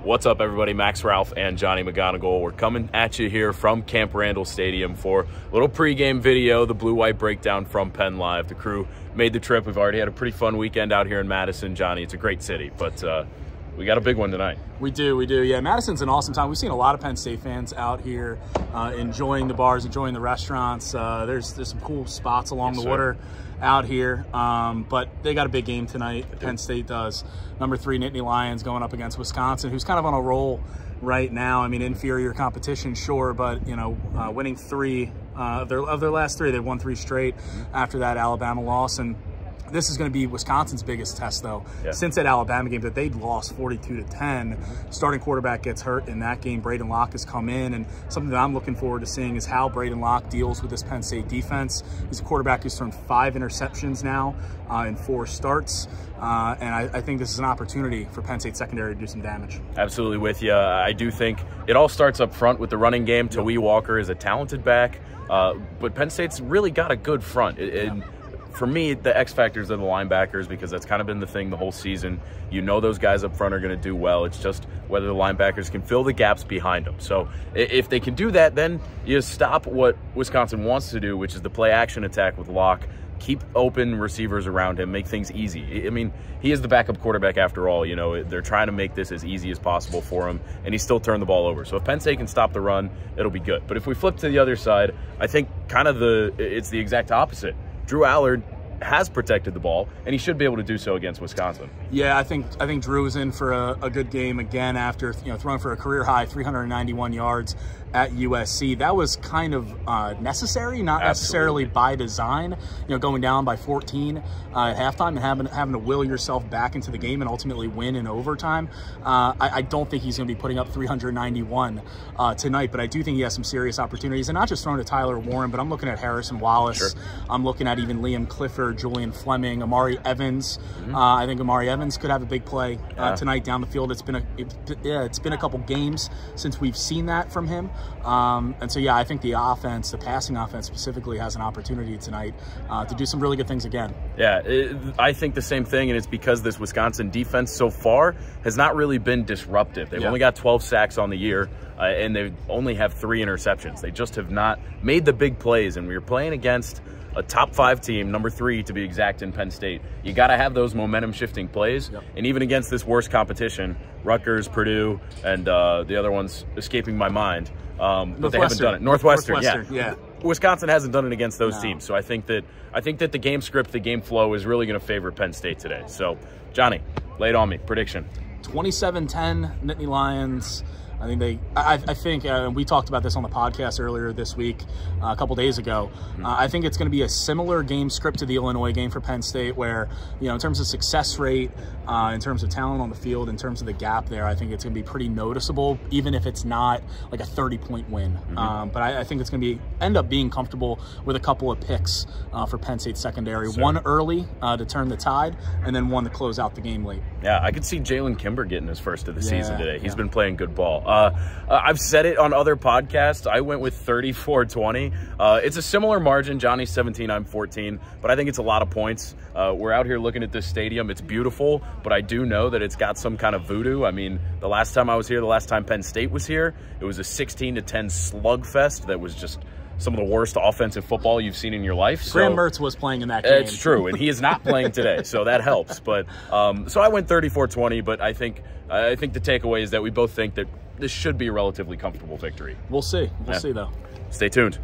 What's up, everybody? Max Ralph and Johnny McGonigal. We're coming at you here from Camp Randall Stadium for a little pregame video, the blue-white breakdown from PennLive. The crew made the trip. We've already had a pretty fun weekend out here in Madison, Johnny. It's a great city, but we got a big one tonight. We do. Yeah, Madison's an awesome time. We've seen a lot of Penn State fans out here enjoying the bars, enjoying the restaurants. There's some cool spots along the water out here, but they got a big game tonight. Penn State does. Number 3 Nittany Lions going up against Wisconsin, who's kind of on a roll right now. I mean, inferior competition, sure, but you know, winning 3 of their last 3, they've won 3 straight after that Alabama loss. And this is going to be Wisconsin's biggest test, though, since that Alabama game that they'd lost 42-10. Starting quarterback gets hurt in that game. Braden Locke has come in, and something that I'm looking forward to seeing is how Braden Locke deals with this Penn State defense. He's a quarterback who's thrown 5 interceptions now in 4 starts, and I think this is an opportunity for Penn State secondary to do some damage. Absolutely with you. I do think it all starts up front with the running game. Tawee Walker is a talented back, but Penn State's really got a good front. For me, the X factors are the linebackers, because that's kind of been the thing the whole season. You know those guys up front are going to do well. It's just whether the linebackers can fill the gaps behind them. So if they can do that, then you stop what Wisconsin wants to do, which is the play-action attack with Locke. Keep open receivers around him, make things easy. I mean, he is the backup quarterback after all. You know, they're trying to make this as easy as possible for him, and he still turned the ball over. So if Penn State can stop the run, it'll be good. But if we flip to the other side, I think kind of it's the exact opposite. Drew Allard has protected the ball, and he should be able to do so against Wisconsin. Yeah, I think Drew is in for a good game again after throwing for a career high 391 yards at USC. That was kind of necessary, not necessarily by design. Going down by 14 at halftime and having to will yourself back into the game and ultimately win in overtime. I don't think he's going to be putting up 391 tonight, but I do think he has some serious opportunities, and not just throwing to Tyler Warren, but I'm looking at Harrison Wallace. Sure. I'm looking at even Liam Clifford, Julian Fleming, Amari Evans. I think Amari Evans could have a big play tonight down the field. It's been a couple games since we've seen that from him, and so yeah, I think the offense, the passing offense specifically, has an opportunity tonight to do some really good things again. Yeah, I think the same thing, and it's because this Wisconsin defense so far has not really been disruptive. They've only got 12 sacks on the year, and they only have 3 interceptions. They just have not made the big plays, and we were playing against a top 5 team, number 3 to be exact, in Penn State. You got to have those momentum shifting plays. And even against this worst competition, Rutgers, Purdue, and the other one's escaping my mind, but they haven't done it. Northwestern, yeah. Wisconsin hasn't done it against those teams. So I think that the game script, the game flow is really going to favor Penn State today. So Johnny, lay it on me. Prediction. 27-10 Nittany Lions. I think we talked about this on the podcast earlier this week, a couple days ago. I think it's going to be a similar game script to the Illinois game for Penn State, where, in terms of success rate, in terms of talent on the field, in terms of the gap there, I think it's going to be pretty noticeable, even if it's not like a 30-point win. But I think it's going to end up being comfortable with a couple of picks for Penn State secondary. One early to turn the tide, and then one to close out the game late. Yeah, I could see Jalen Kimber getting his first of the season today. He's been playing good ball. I've said it on other podcasts. I went with 34-20. It's a similar margin. Johnny's 17, I'm 14, but I think it's a lot of points. We're out here looking at this stadium. It's beautiful, but I do know that it's got some kind of voodoo. I mean, the last time I was here, the last time Penn State was here, it was a 16-10 slugfest that was just some of the worst offensive football you've seen in your life. Graham Mertz was playing in that game. It's true, and he is not playing today, so that helps. But so I went 34-20, but I think the takeaway is that we both think that this should be a relatively comfortable victory. We'll see. We'll see, though. Stay tuned.